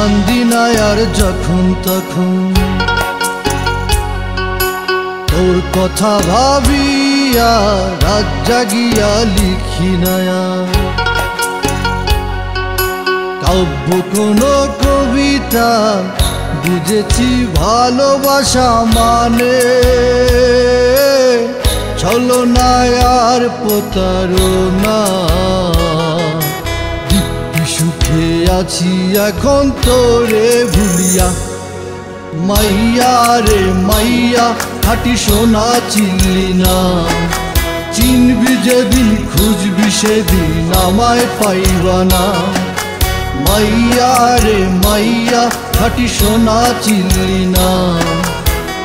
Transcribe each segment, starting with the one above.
কান্দি না আর যখন তখন তোর কথা ভাবিয়া রাত জাগিয়া লিখি না কাব্য কোনো কবিতা বুঝেছি ভালোবাসা মানে ছলনা আর প্রতারণা দিব্যি সুখে আছি এখন তোরে ভুলিয়া মাইয়া রে মাইয়া খাঁটি সোনা চিনলি না চিনবি যেদিন খুঁজবি সেদিন আমায় পাইবা না মাইয়া রে মাইয়া খাঁটি সোনা চিনলি না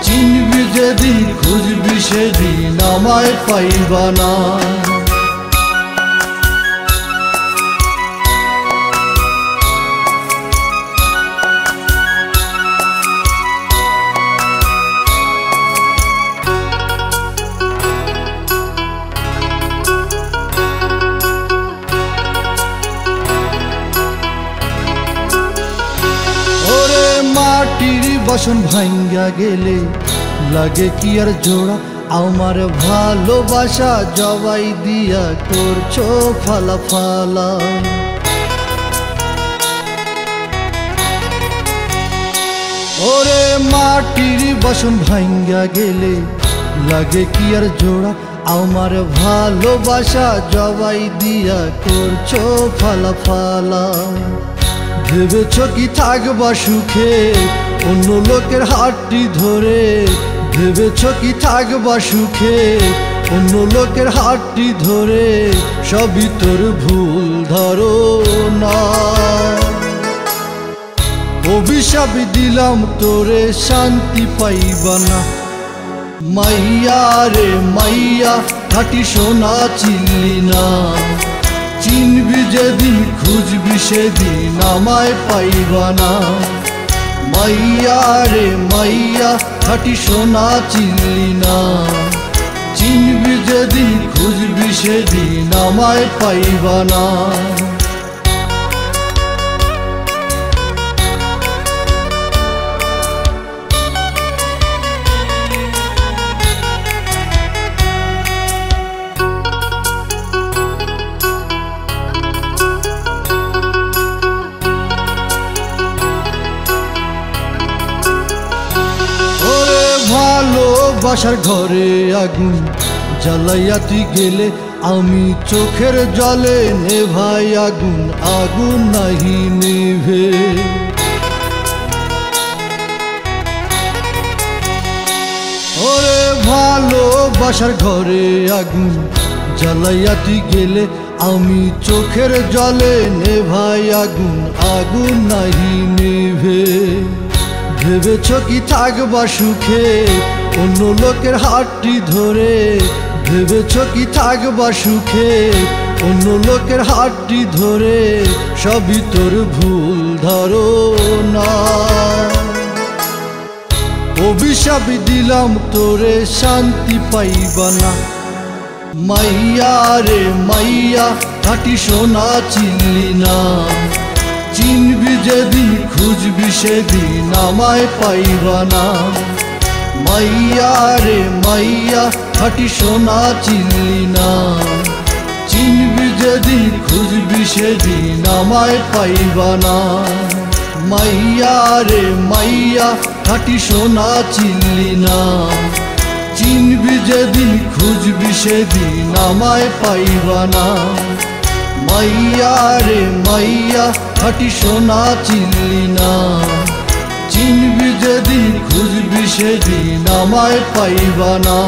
চিনবি যেদিন খুঁজবি সেদিন আমায় পাইবা না মাটির বাসন ভাঙ্গা গেলে লাগে কি আর জোড়া আমার ভালোবাসা জবাই দিয়া করছো ফালা ফালা ওরে মাটির বাসন ভাঙ্গা গেলে লাগে কি আর জোড়া আমার ভালোবাসা জবাই দিয়া করছো ফালা ফালা ভেবেছ কি থাকবা সুখে অন্য লোকের হাতটি ধরে ভেবেছ কি থাকবা সুখে অন্য লোকের হাতটি ধরে সবই তোর ভুল ধারণা অভিশাপ দিলাম তোরে শান্তি পাইবা না মাইয়া রে মাইয়া খাঁটি সোনা চিনলি না চিনবি যেদিন খুঁজবি সেদিন আমায় পাইবা না মাইয়া রে মাইয়া খাঁটি সোনা চিনলি না চিনবি যেদিন খুঁজবি সেদিন আমায় পাইবা না ভালোবাসার ঘরে আগুন জ্বালাইয়া তুই গেলে আমি চোখের জলে নেভাই আগুন আগুন নাহি নেভে ওরে ভালোবাসার ঘরে আগুন জ্বালাইয়া তুই গেলে আমি চোখের জলে নেভাই আগুন আগুন নাহি নেভে ভেবেছ কি থাকবা সুখে অন্য লোকের হাতটি ধরে ভেবেছ কি থাকবা সুখে অন্য লোকের হাতটি ধরে সবই তোর ভুল ধারণা অভিশাপ দিলাম তোরে শান্তি পাইবা না মাইয়া রে মাইয়া খাঁটি সোনা চিনলি না চিনবি যেদিন খুঁজবি সেদিন আমায় পাইবা না মাইয়া রে মাইয়া খাঁটি সোনা চিনলি না চিনবি যেদিন খুঁজবি সেদিন আমায় পাইবা না মাইয়া রে মাইয়া খাঁটি সোনা চিনলি না চিনবি যেদিন খুঁজবি সেদিন আমায় পাইবা না মাইয়া রে মাইয়া খাঁটি সোনা চিনলি না চিনবি যেদিন খুঁজবি সেদিন আমায় পাইবা না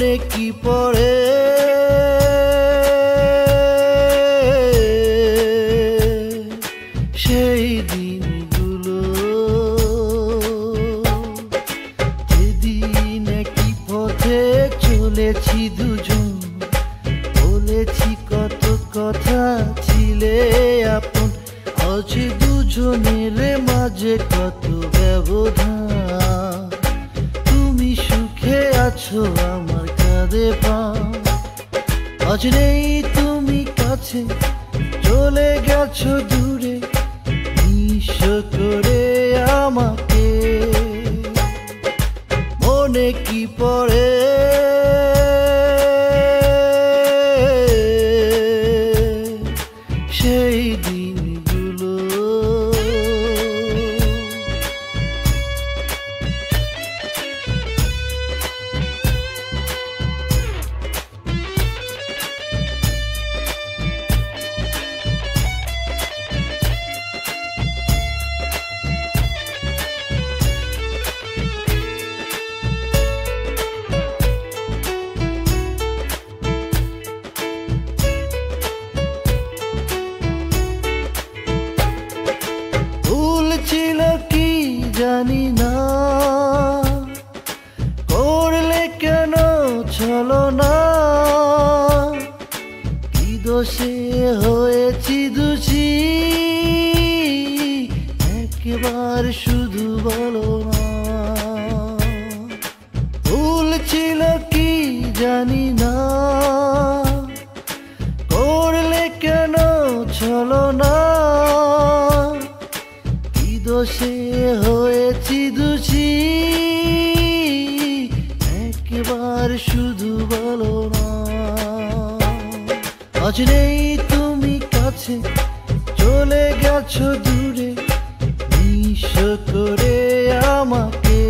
মনে কি পড়ে সেই দিনগুলো, যেদিন একই পথে চলেছি দুজন, বলেছি কত কথা, ছিলে আপন। আজ দুজনের মাঝে কত ব্যবধান, তুমি সুখে আছো আমার কাঁধে পাও, আজ নেই তুমি কাছে, চলে গেছো দূরে, নিঃস্ব করে আমাকে। মনে কি পড়ে সেই দিনগুলো, ছিল কি জানি না, করলে কেন চলো না, কি দোষে হয়েছি দোষী, একবার শুধু বলো না। ভুল ছিল কি জানি না, করলে কেন চলো না, দোষে হয়েছি দোষী, একবার শুধু বলো না। আজ নেই তুমি কাছে, চলে গেছো দূরে, নিঃস্ব করে আমাকে।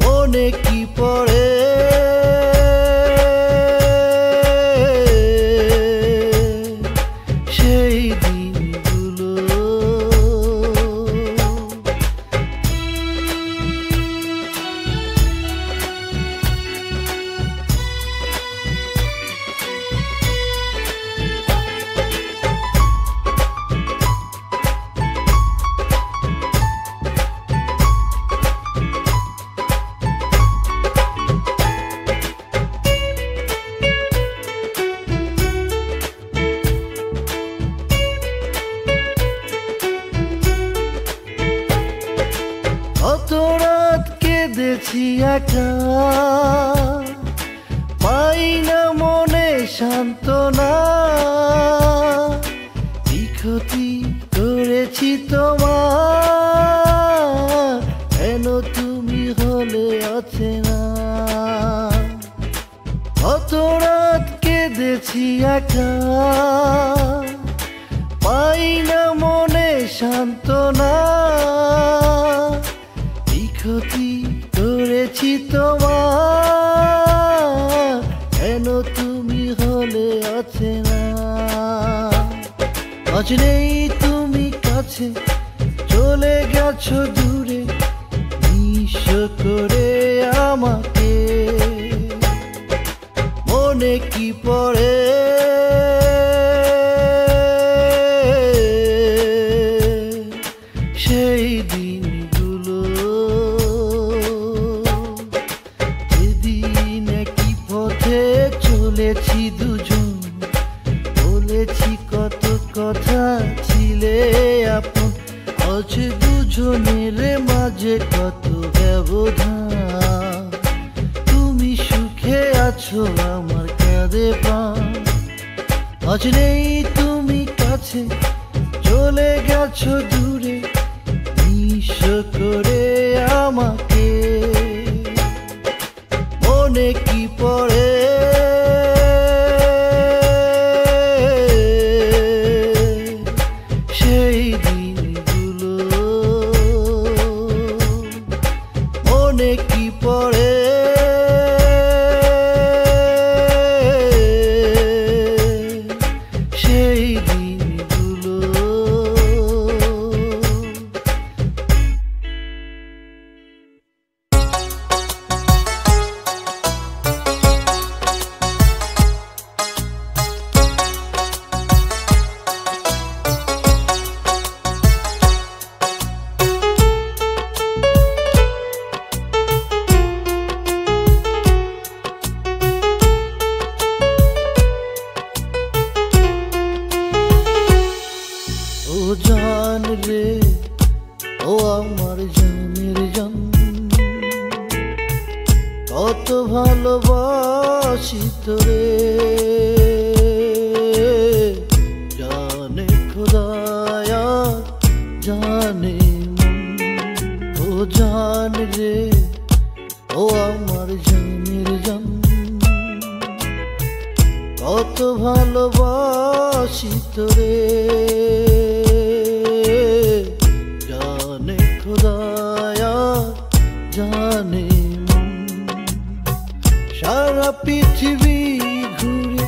মনে কি পড়ে সেই দিনগুলো, কত রাত কেঁদেছি একা, পাই না মনে সান্ত্বনা, কি ক্ষতি করেছি তোমার, কেন তুমি হলে অচেনা। কত রাত কেঁদেছি একা, পাই না মনে সান্ত্বনা, ক্ষতি করেছি তোমার, কেন তুমি হলে অচেনা। আজ নেই তুমি কাছে, চলে গেছো দূরে, নিঃস্ব করে আমাকে। মনে কি পড়ে সেই দিনগুলো, যেদিন একই পথে চলেছি দুজন, বলেছি কত কথা, ছিলে আপন। আজ দুজনের মাঝে কত ব্যবধান, তুমি সুখে আছো আমার কাঁধে পাও, আজ নেই তুমি কাছে, চলে গেছো দূরে, নিঃস্ব করে আমাকে। মনে কি পড়ে সেই দিনগুলো, মনে কি পড়ে সেই দিনগুলো। কত ভালোবাসি তোরে জানে খোদায়া জানে মন ও জান রে ও আমার জানের জান কত ভালোবাসি তোরে জানে খোদায়া জানে মন সারা পৃথিবী ঘুরে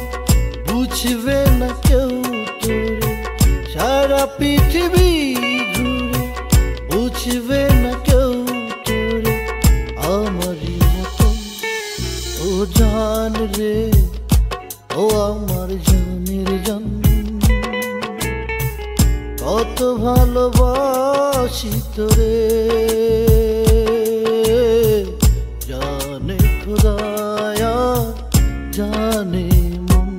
বুঝবে না কেউ তোরে সারা পৃথিবী ঘুরে বুঝবে না কেউ তোরে আমারই মতন ও জান রে ও আমার জানের জান কত ভালোবাসি তোরে জানে খোদায়া জানে মন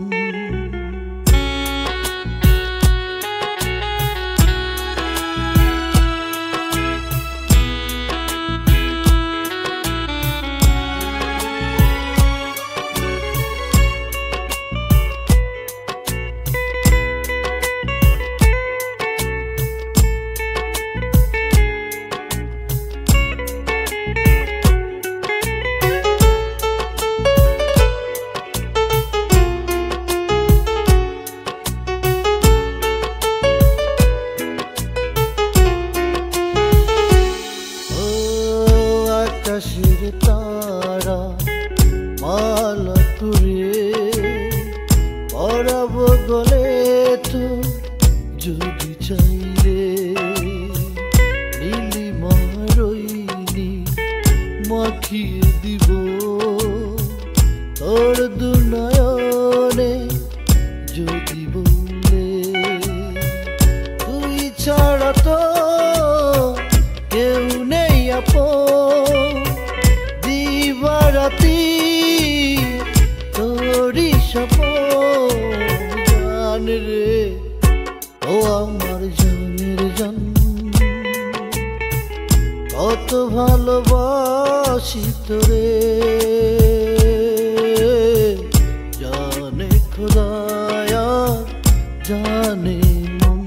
আকাশের তারা মালা করে পরাবো গলে তো যদি চাইলে নীলিমা রইনি মাখিয়ে দিব তোর দুনয়নে যদি বললে তুই ছাড়া তো কেউ নেই আপন দিবারাতি তোরি স্বপন জান রে ও আমার জানের জান কত ভালোবাসি তোরে জানে খোদায়া জানে মন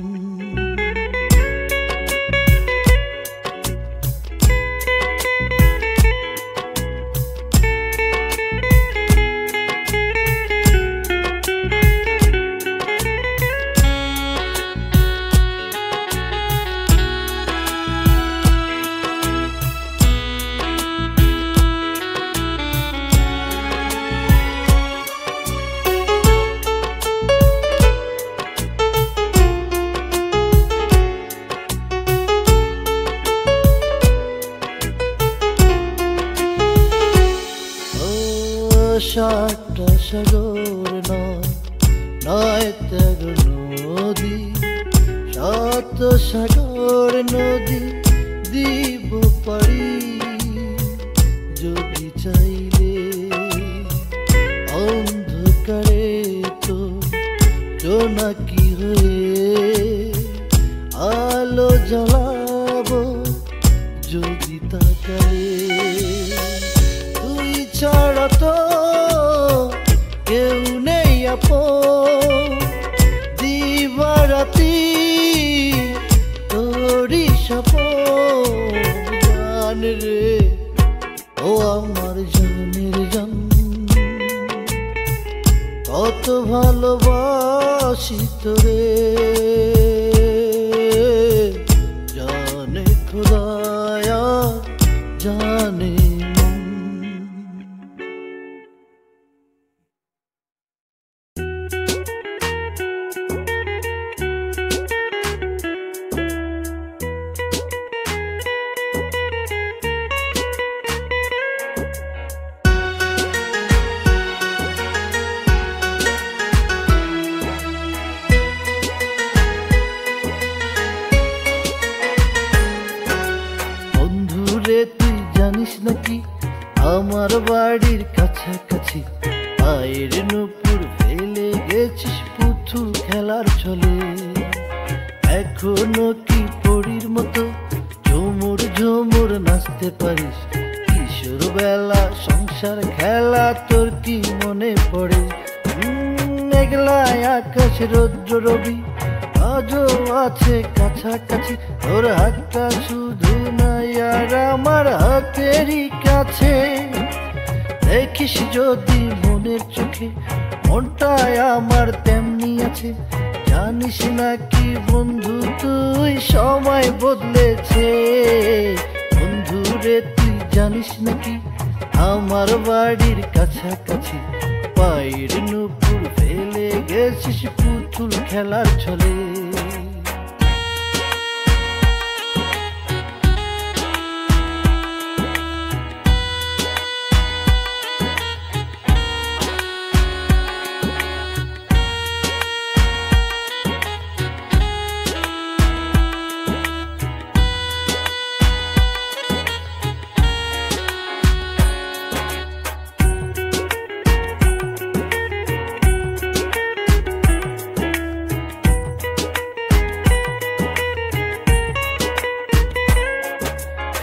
সাতটা সাগর নয় 13 নদী সাত সাগর নদী দিব পারি যদি চাইলে অন্ধকারে তো জোনাকি হয়ে আলো জ্বালাবো যদি তাকালে তুই ছাড়া তো কেউ নেই আপন দিবারাতি তোরি স্বপন জান রে ও আমার জানের জান কত ভালোবাসি তোরে জানে খোদায়া জানে নাকি আমার বাড়ির কাছাকাছি পায়ের নুপুর ফেলে গেছিস পুতুল খেলার ছলে এখনো কি পরীর মতো ঝুমুর ঝুমুর নাচতে পারিস কিশোর বেলা সংসার সংসার খেলা তোর কি মনে পড়ে? মেঘলা আকাশ রৌদ্র রবি আজও আছে কাছাকাছি, তোর হাতটা শুধু নাই আর আমার হাতেরই কাছে। দেখিস যদি মনের চোখে মনটায় আমার তেমনি আছে, জানিস নাকি বন্ধু তুই সময় বদলেছে। বন্ধু রে তুই জানিস নাকি আমার বাড়ির কাছাকাছি পায়ের নুপুর ফেলে গেছিস পুতুল খেলার ছলে।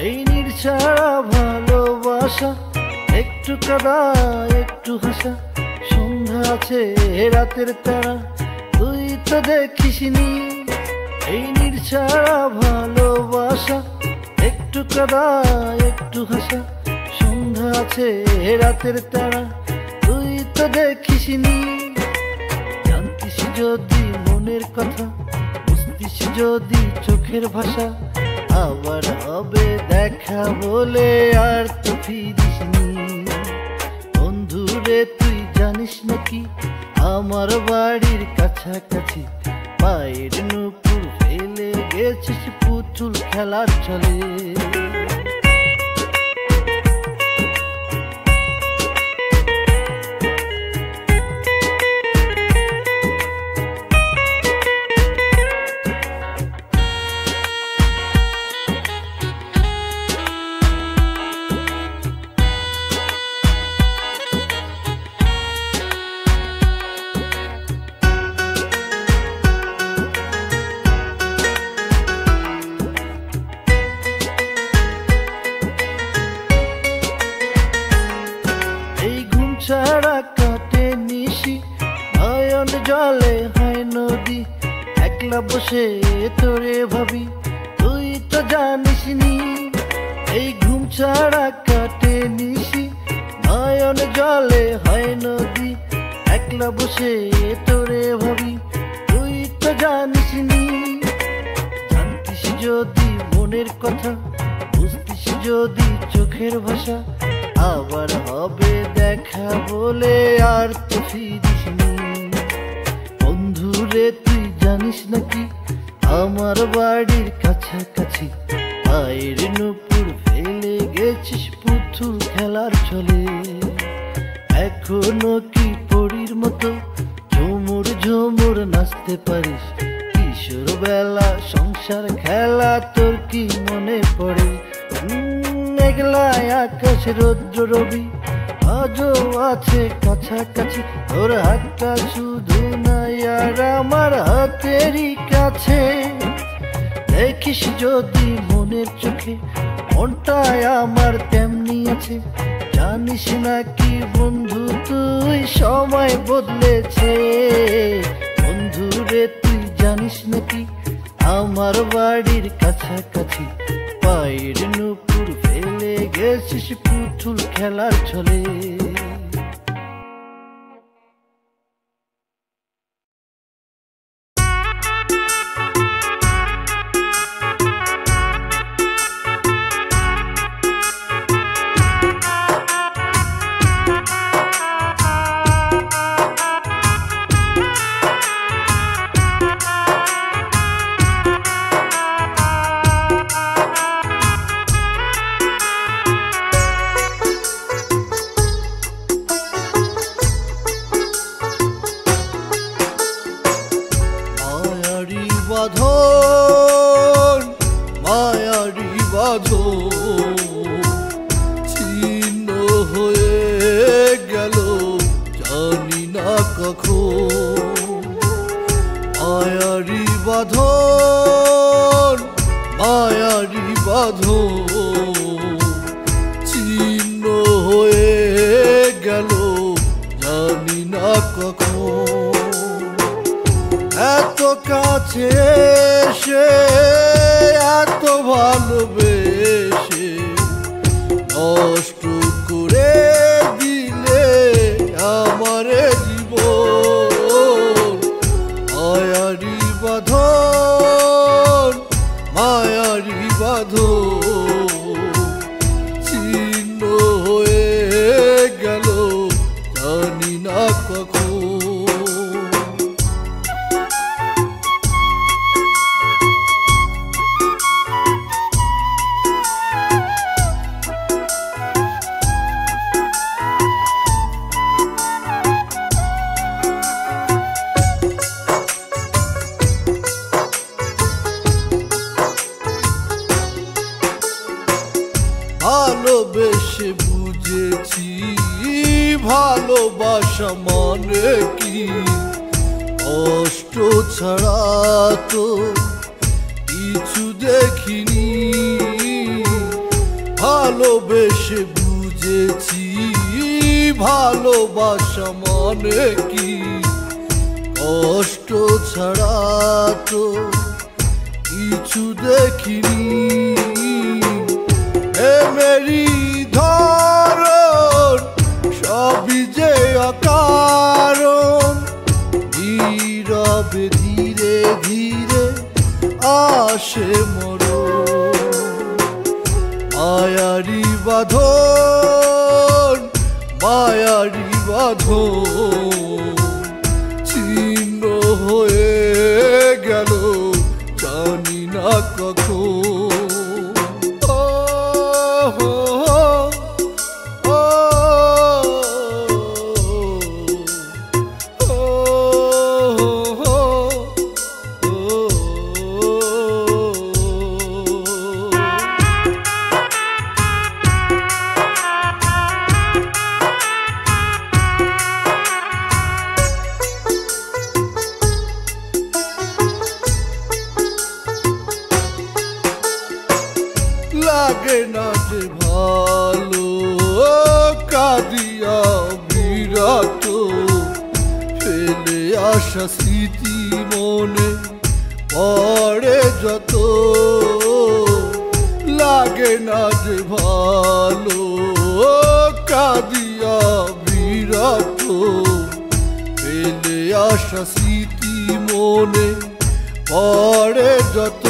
এই নির্ছাড়া ভালোবাসা, একটু কাদা একটু হাসা, সন্ধ্যা আছে রাতের তারা তুই তো দেখিসনি। এই নির্ছাড়া ভালোবাসা, একটু কাদা একটু হাসা, সন্ধ্যা আছে রাতের তারা তুই তো দেখিসনি। জানতিস যদি মনের কথা, বুঝতিস যদি চোখের ভাষা, আবার হবে দেখা বলে আর তো ফিরিসনি। বন্ধু রে তুই জানিস নাকি আমার বাড়ির কাছাকাছি পায়ের নুপুর ফেলে গেছিস পুতুল খেলার ছলে। ছাড়া কাটে নিশি নয়ন জলে হয় নদী, একলা বসে তোরে ভাবি তুই তো জানিস নি। এই ঘুম ছাড়া কাটে নিশি নয়ন জলে হয় নদী, একলা বসে তোরে ভাবি তুই তো জানিস নি। জানতিস যদি মনের কথা, বুঝতিস যদি চোখের ভাষা, আবার হবে দেখা বলে আর তো ফিরিসনি। বন্ধু রে তুই জানিস নাকি আমার বাড়ির কাছাকাছি পায়ের নুপুর ফেলে গেছিস পুতুল খেলার ছলে। এখনো কি পরীর মতো ঝুমুর ঝুমুর নাচতে পারিস? কিশোর বেলা সংসার খেলা তোর কি মনে পড়ে? মেঘলা আকাশ রৌদ্র রবি আজও আছে কাছাকাছি, তোর হাতটা শুধু নাই আর আমার হাতেরই কাছে। দেখিস যদি মনের চোখে মনটায় আমার তেমনি আছে, জানিস নাকি বন্ধু তুই সময় বদলেছে। বন্ধু রে তুই জানিস নাকি আমার বাড়ির কাছাকাছি পায়ের নুপুর ফেলে গেছিস পুতুল খেলার ছলে। কাছে এসে এত ভালোবেসে নষ্ট করে দিলে আমারে জীবন। মায়ারি বাঁধন মায়ারি বাঁধন ছিন্ন হয়ে গেল জানি না কখন। ভালোবেসে বুঝেছি ভালোবাসা মানে কি, কষ্ট ছাড়া তো কিছু দেখিনি। ভালোবেসে বুঝেছি ভালোবাসা মানে কি, কষ্ট ছাড়া তো কিছু দেখিনি। মেরি ধরন সবই যে অকারণ, নীরবে ধীরে ধীরে আসে মরণ। মায়ারি বাঁধন মায়ারি বাঁধন ছিন্ন হয়ে গেল জানি না কখন। লাগে না যে ভালো কাঁদিয়া বিরত, ফেলে আসা স্মৃতি মনে পড়ে যত। লাগে না যে ভালো কাঁদিয়া বিরত, ফেলে আসা স্মৃতি মনে পড়ে যত।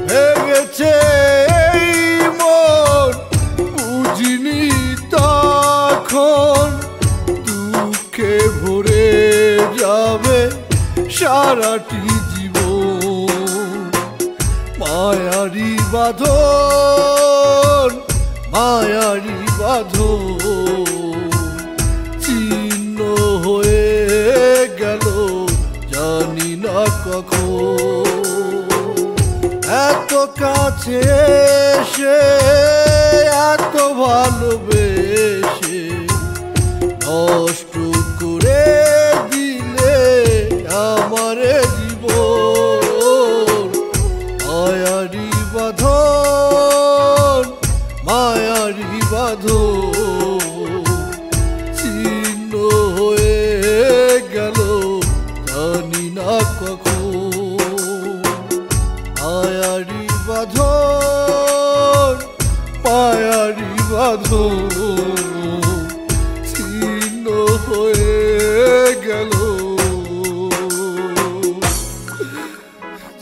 ভেঙেছে এই মন বুঝিনি তখন, দুঃখে ভরে যাবে সারাটি জীবন। মায়ারি বাঁধন মায়ারি বাঁধন ছিন্ন হয়ে গেল জানি না কখন। এত কাছে এসে এত ভালোবেসে নষ্ট করে দিলে আমারে জীবন। মায়ারি বাঁধন মায়ারি বাঁধন ছিন্ন হয়ে গেল জানি না কখন। মায়ারি বাঁধন মায়ারি বাঁধন ছিন্ন হয়ে গেল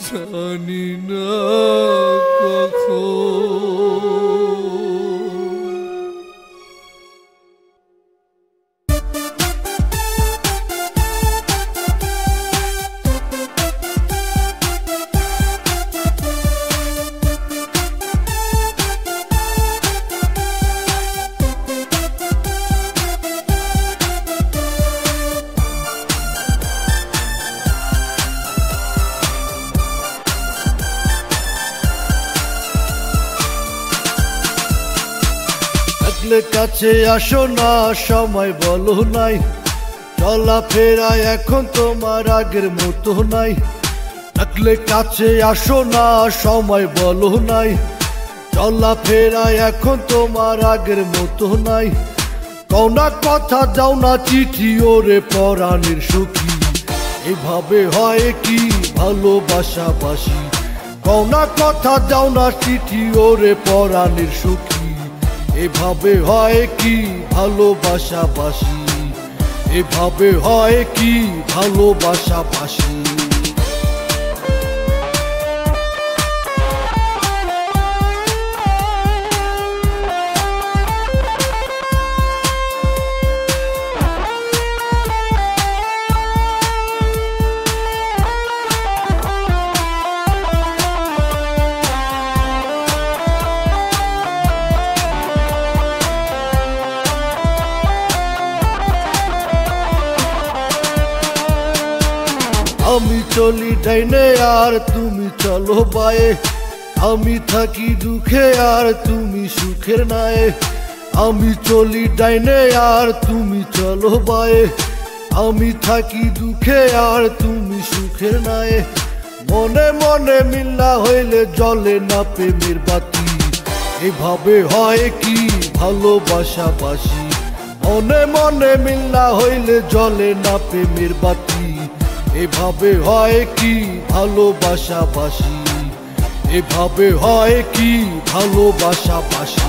জানি না কখন। কাছে আসো না সময় বলো নাই, চলাফেরা এখন তোমার আগের মতো নাই। ডাকলে কাছে আসো না সময় বলো নাই, চলাফেরা এখন তোমার আগের মতো নাই। কও না কথা যাও না চিঠি ওরে পরাণের সখী, এভাবে হয় কি ভালোবাসাবাসি? কওনা কথা দাও না চিঠি ওরে পরাণের সখী। এভাবে হয় কি ভালোবাসাবাসি? এভাবে হয় কি ভালোবাসাবাসি? আমি চলি ডাইনে আর তুমি চলো বায়ে, আমি থাকি দুঃখে আর তুমি সুখের নায়ে। আমি চলি ডাইনে আর তুমি চলো বায়ে, আমি থাকি দুঃখে আর তুমি সুখের নায়ে। মনে মনে মিল্লা হইলে জ্বলে না প্রেমের বাতি। এভাবে হয় কি ভালোবাসাবাসি? মনে মনে মিল্লা হইলে জ্বলে না প্রেমের বাতি। এভাবে হয় কি ভালোবাসাবাসি? এভাবে হয় কি ভালোবাসাবাসি?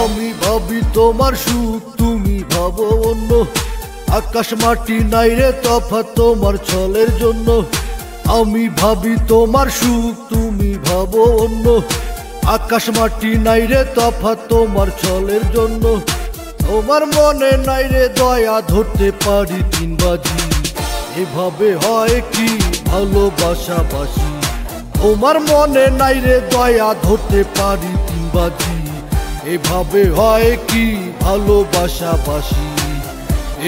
আমি ভাবি তোমার সুখ, তুমি ভাবো অন্য। আকাশ মাটি নাই রে তফাৎ তোমার ছলের জন্য। আমি ভাবি তোমার সুখ, তুমি ভাবো অন্য। আকাশ মাটি নাই রে তফাৎ তোমার ছলের জন্য। তোমার মনে নাই রে দয়া, ধরতে পারি 3 বাজি। এভাবে হয় কি ভালোবাসাবাসি? তোমার মনে নাই রে দয়া, ধরতে পারি 3 বাজি। এভাবে হয় কি ভালোবাসাবাসি?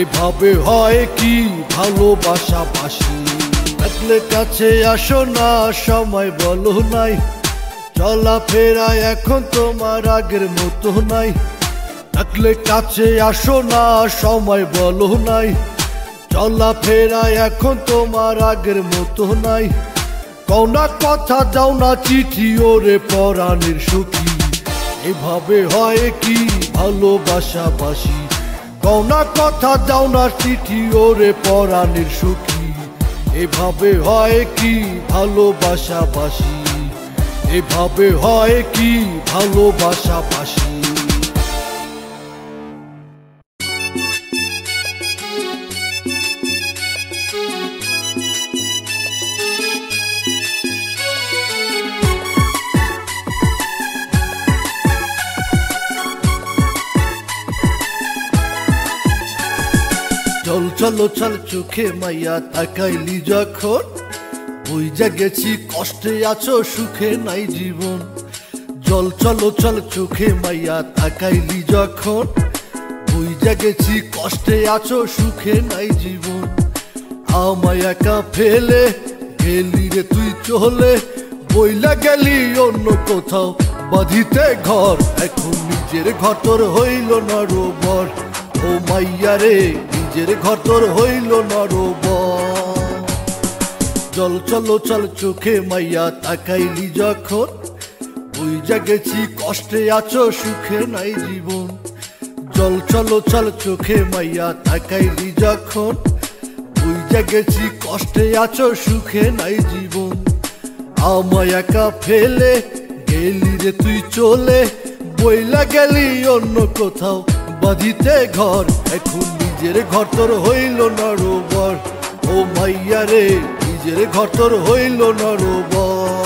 এভাবে হয় কি ভালোবাসাবাসি? থাকলে কাছে আসো না, সময় বলো নাই। চলাফেরা এখন তোমার আগের মতো নাই। থাকলে কাছে আসো না, সময় বলো নাই। চলাফেরা এখন তোমার আগের মতো নাই। কওনা কথা দাও না চিঠি ওরে পরাণের সখী। এভাবে হয় কি ভালোবাসাবাসি? কওনা কথা দাও না চিঠি ওরে পরাণের সখী। এভাবে হয় কি ভালোবাসাবাসি? এভাবে হয় কি ভালোবাসাবাসি? চল চলো চল চোখে মাইয়া তাকাইলি যখন, বুইজা গেছি কষ্টে আছো সুখে নাই জীবন। চল চলো চল চোখে মাইয়া তাকাইলি যখন, বুইজা গেছি কষ্টে আছো সুখে নাই জীবন। আমায় একা ফেলে গেলি রে তুই চলে, বইলা গেলি অন্য কোথাও বাঁধিতে ঘর। এখন নিজের ঘর তোর হইল না রোবর। ও মাইয়া রে নিজের ঘর তোর হইল না রোবর। চল চলো চল চোখে মাইয়া তাকাইলি যখন, বুইজা গেছি কষ্টে আছো সুখে নাই জীবন। চল চলো চল চোখে মাইয়া তাকাইলি যখন, বুইজা গেছি কষ্টে আছো সুখে নাই জীবন। আমায় একা ফেলে গেলি রে তুই চলে, বইলা গেলি অন্য কোথাও বাঁধিতে ঘর। এখন নিজের ঘর তোর হইল না রোবর। ও মাইয়া রে নিজের ঘর তোর হইল না রোবর।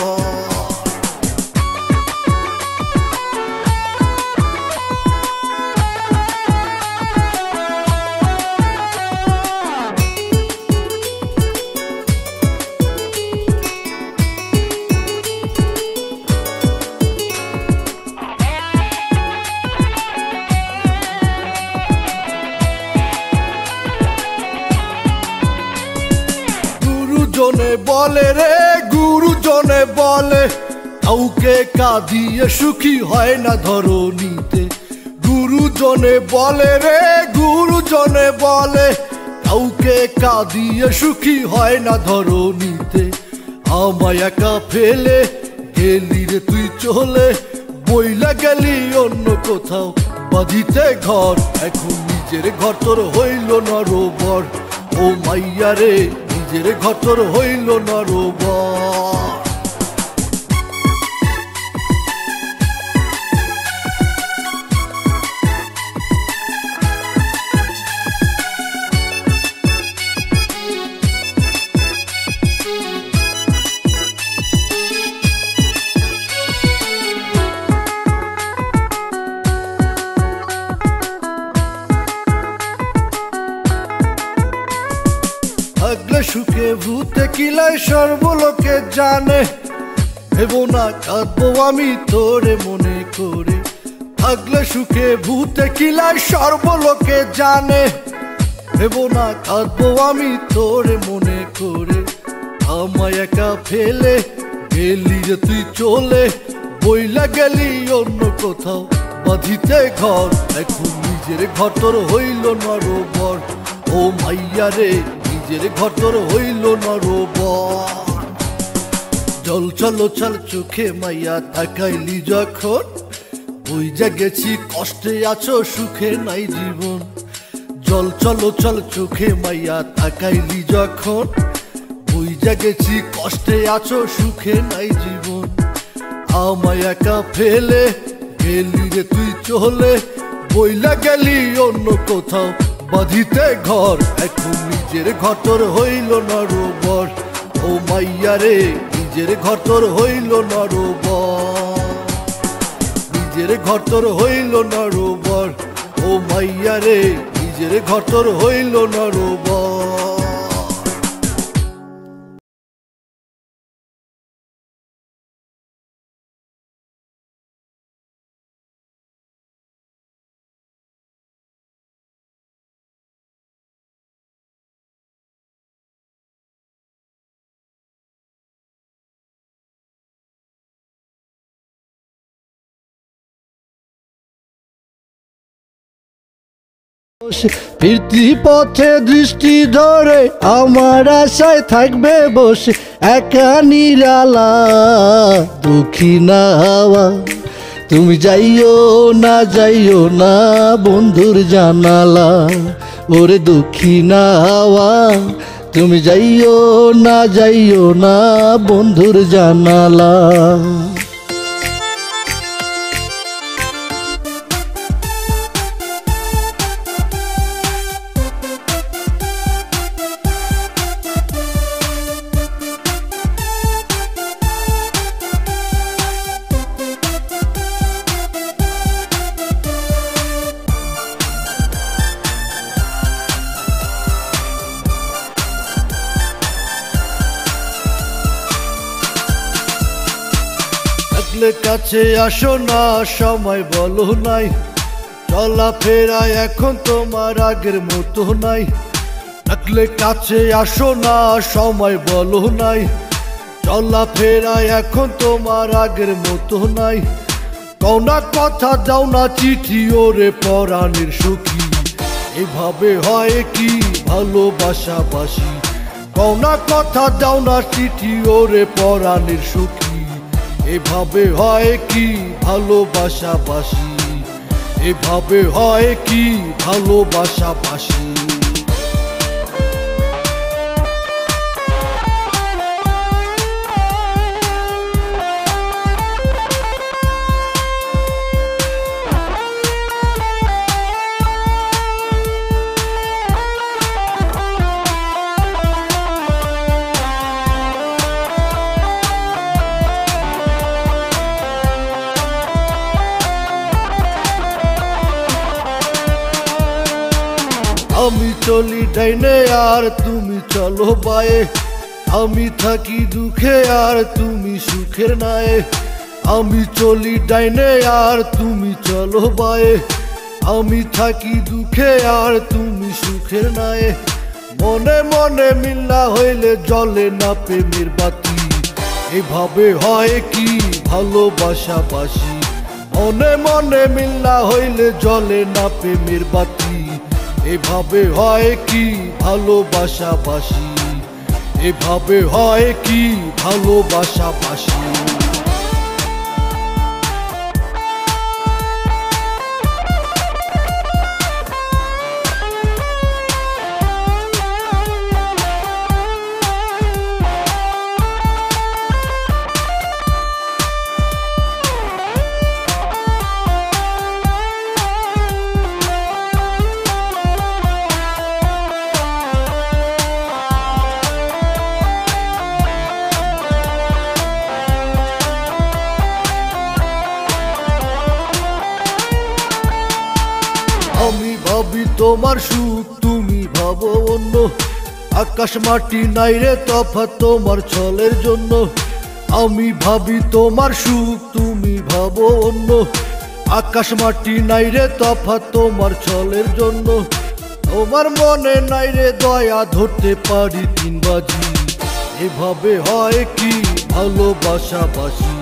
গুরুজনে বলে রে, গুরুজনে বলে কাউকে কাঁদিয়ে সুখী হয় না ধরণীতে। গুরুজনে বলে রে, গুরুজনে বলে কাউকে কাঁদিয়ে সুখী হয় না ধরণীতে। আমায় একা ফেলে গেলি রে তুই চলে, বইলা গেলি অন্য কোথাও বাঁধিতে ঘর। এখন নিজের ঘর তোর হইল না রোবর, ও মাইয়া রে নিজের ঘর তোর হইল না রোবর। থাকলে সুখে ভূতে কিলাই সর্বলোকে জানে, ভেবো না কাঁদবো আমি তোরে মনে করে। থাকলে সুখে ভূতে কিলাই সর্বলোকে জানে, ভেবো না কাঁদবো আমি তোরে মনে করে। আমায় একা ফেলে গেলি রে তুই চলে, বইলা গেলি অন্য কোথাও বাঁধিতে ঘর। এখন নিজের ঘর তোর হইল না রোবর, ও মাইয়া রে নিজের ঘর তোর হইল না রোবর। জল চলো চল চোখে মাইয়া তাকাইলি যখন, বুইজা গেছি কষ্টে আছো সুখে নাই জীবন। জল চলো চল চোখে মাইয়া তাকাইলি যখন, বুইজা গেছি কষ্টে আছো সুখে নাই জীবন। আমায় একা ফেলে গেলি রে তুই চলে, বইলা গেলি অন্য কোথাও বাঁধিতে ঘর। এখন নিজের ঘর তোর হইল না রোবর, ও মাইয়া রে নিজের ঘর তোর হইল না রোবর। নিজের ঘর তোর হইল না রোবর, ও মাইয়া রে নিজের ঘর তোর হইল না রোবর। ফিরতি পথে দৃষ্টি ধরে আমার আশায় থাকবে বসে, একা নিরালা দুঃখী না হাওয়া। তুমি যাইও না বন্ধুর জানালা, ওরে দুঃখী না হাওয়া। তুমি যাইও না বন্ধুর জানালা। কাছে আসো না সময় বলো নাই, চলাফেরা এখন তোমার আগের মতো নাই। ডাকলে কাছে আসো না সময় বলো নাই, চলাফেরা এখন তোমার আগের মতো নাই। কওনা কথা দাও না চিঠি ওরে পরাণের সখী, এভাবে হয় কি ভালোবাসাবাসি। কওনা কথা দাও না চিঠি ওরে পরাণের সখী, এভাবে হয় কি ভালোবাসাবাসি। এভাবে হয় কি ভালোবাসাবাসি। আমি চলি ডাইনে আর তুমি চলো বায়ে, আমি থাকি দুঃখে আর তুমি সুখের নায়ে। আমি চলি ডাইনে আর তুমি চলো বায়ে, আমি থাকি দুঃখে আর তুমি সুখের নায়ে। মনে মনে মিল না হইলে জ্বলে না প্রেমের বাতি। এভাবে হয় কি ভালোবাসা বাসি, মনে মনে মিল না হইলে জ্বলে না প্রেমের বাতি। এভাবে হয় কি ভালোবাসা বাসি, এভাবে হয় কি ভালোবাসা বাসি। আমি ভাবি তোমার সুখ, তুমি ভাবো অন্য। আকাশ মাটি নাই রে তফাৎ তোমার ছলের জন্য। আমি ভাবি তোমার সুখ, তুমি ভাবো অন্য। আকাশ মাটি নাই রে তফাৎ তোমার ছলের জন্য। তোমার মনে নাই রে দয়া, ধরতে পারি 3 বাজি। এভাবে হয় কি ভালোবাসা বাসি,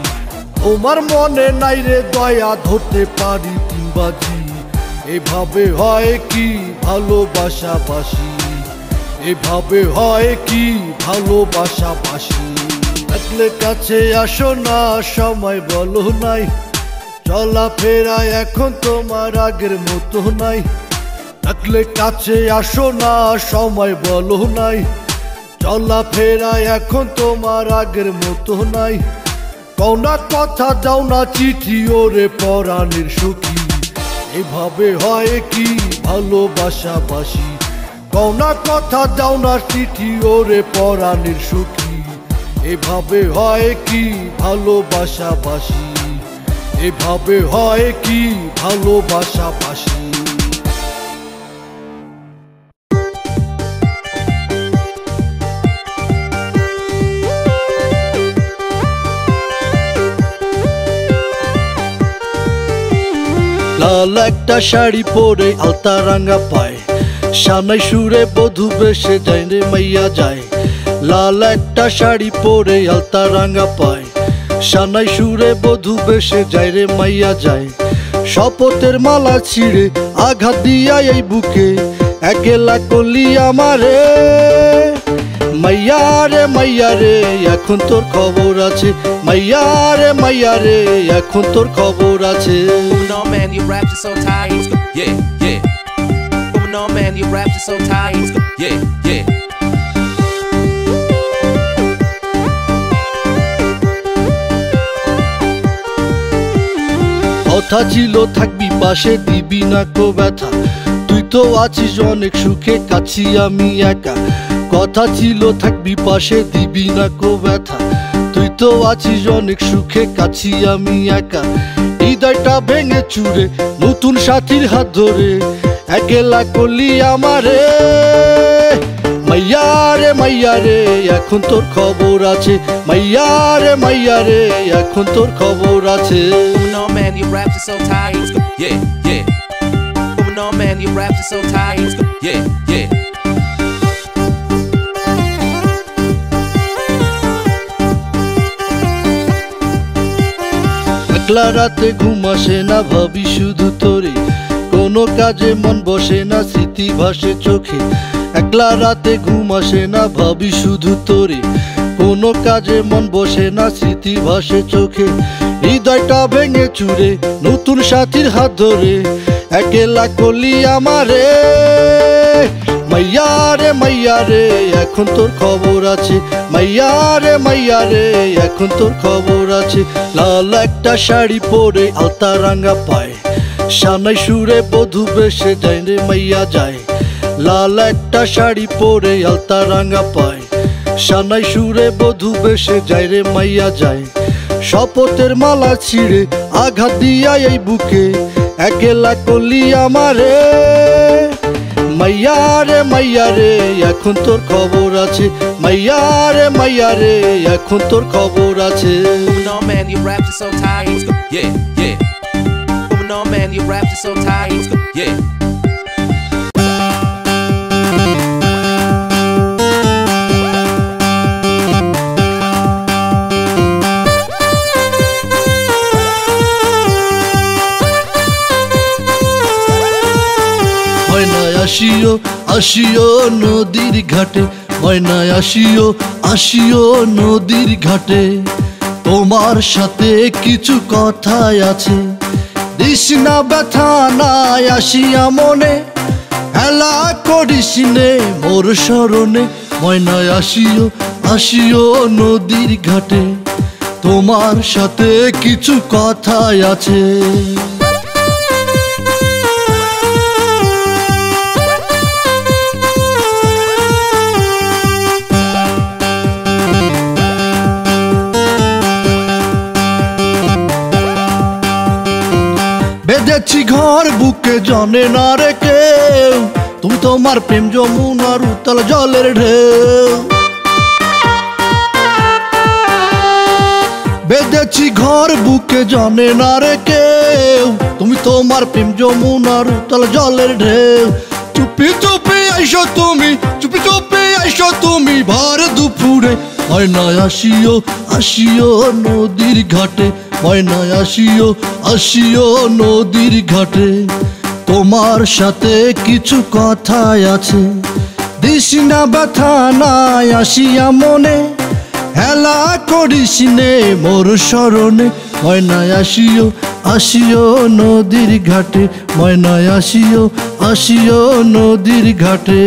তোমার মনে নাই রে দয়া, ধরতে পারি 3 বাজি। এভাবে হয় কি ভালোবাসা বাসি, এভাবে হয় কি ভালোবাসা বাসি। থাকলে কাছে আসো না, সময় বলো নাই। চলাফেরা এখন তোমার আগের মতো নাই। থাকলে কাছে আসো না, সময় বলো নাই। চলাফেরা এখন তোমার আগের মতো নাই। কওনা কথা দাও না চিঠি ওরে পরাণের সখী। এভাবে হয় কি ভালোবাসা বাসি, কওনা কথা দাও না চিঠি ওরে পরাণের সখী। এভাবে হয় কি ভালোবাসা বাসি, এভাবে হয় কি ভালোবাসা বাসি। লাল একটা শাড়ি পরে আলতা রাঙা পায়, সানাই সুরে বধূ বেশে যায় রে মাইয়া যায়। লাল একটা শাড়ি পরে আলতা রাঙা পায়, সানাই সুরে বধূ বেশে যায় রে মাইয়া যায়। শপথের মালা ছিঁড়ে আঘাত দিয়া এই বুকে একলা করলি আমারে। মাইয়া রে এখন তোর খবর আছে, মাইয়া রে এখন তোর খবর আছে। Moving on, man, your raps are so tight. Yeah, yeah. Moving on, man, your raps are so tight. Yeah, yeah. কথা ছিল থাকবি পাশে, দিবি না কো ব্যথা। তুই তো আছিস অনেক সুখে, কাছি আমি একা। কথা ছিল থাকবি পাশে, দিবি না কো ব্যথা। তুই তো আছিস অনেক সুখে, কাছি আমি একা। হৃদয়টা ভেঙে চুরে নতুন সাথীর হাত ধরে একলা করলি আমারে। মাইয়া রে এখন তোর খবর আছে, মাইয়া রে এখন তোর খবর আছে। Moving on, man, your raps are so tight. Yeah, yeah. Moving on, man, your raps are so tight. Yeah, yeah. একলা রাতে ঘুম আসে না, ভাবি শুধু তোরে। কোনো কাজে মন বসে না, স্মৃতি ভাসে চোখে। একলা রাতে ঘুম আসে না, ভাবি শুধু তোরে। কোনো কাজে মন বসে না, স্মৃতি ভাসে চোখে। হৃদয়টা ভেঙে চুরে নতুন সাথীর হাত ধরে একলা করলি আমারে। মাইয়া রে এখন তোর খবর আছে, মাইয়া রে এখন তোর খবর আছে। লাল একটা শাড়ি পরে আলতা রাঙা পায়, সানাই সুরে বধূ বেশে যায় রে মাইয়া যায়। লাল একটা শাড়ি পরে আলতা রাঙা পায়, সানাই সুরে বধূ বেশে যায় রে মাইয়া যায়। শপথের মালা ছিঁড়ে আঘাত দিয়া এই বুকে একলা করলি আমারে। মাইয়া রে এখন তোর খবর আছে, মাইয়া রে এখন তোর খবর আছে। Moving on, man, your raps are so tight. Yeah, yeah. Moving on, man, your raps are so tight. Yeah. আসিও আসিও নদীর ঘাটে, ময়নায় আসিও আসিও নদীর ঘাটে। তোমার সাথে কিছু কথাই আছে, দিস না ব্যথা নাই আসিয়া মনে, হেলা করিস নে মোর স্মরণে। ময়নায় আসিও আসিও নদীর ঘাটে, তোমার সাথে কিছু কথাই আছে। বেঁধেছি ঘর বুকে জানে না রে কেউ, তুমি তোমার প্রেম যমুনার উতল জলের ঢেউ। বেঁধেছি ঘর বুকে জানে না রে কেউ, তুমি তোমার প্রেম যমুনার উতল জলের ঢেউ। চুপি চুপি আইসো তুমি, চুপি চুপি আইসো তুমি ভর দুপুরে। ময়নায় আসিও আসিও নদীর ঘাটে, ময়নায় আসিও আসিও নদীর ঘাটে। তোমার সাথে কিছু কথাই আছে, দিস না ব্যথা নাই আসিয়া মনে, হেলা করিস নে মোর স্মরণে। ময়নায় আসিও আসিও নদীর ঘাটে, ময়নায় আসিও আসিও নদীর ঘাটে।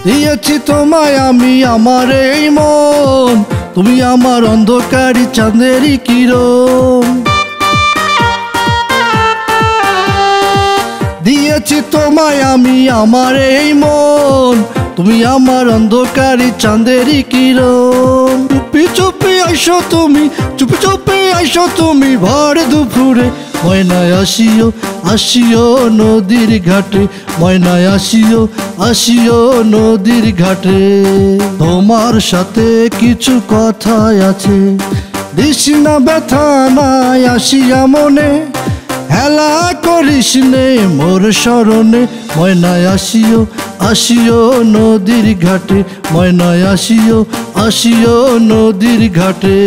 দিয়েছি তোমায় আমি আমার এই মন, তুমি আমার অন্ধকারী চাঁদেরই কিরণ। দিয়েছি তোমায় আমি আমার এই মন, তুমি আমার অন্ধকারী চাঁদেরই কিরণ। চুপি চুপি আইসো তুমি, চুপি চুপি আইসো তুমি ভর দুপুরে। ময়নায় আসিও আসিও নদীর ঘাটে, ময়নায় আসিও আসিও নদীর ঘাটে। তোমার সাথে কিছু কথাই আছে, দিস না ব্যথা নাই আসিয়া মনে, হেলা করিস নে মোর স্মরণে। ময়নায় আসিও আসিও নদীর ঘাটে, ময়নায় আসিও আসিও নদীর ঘাটে।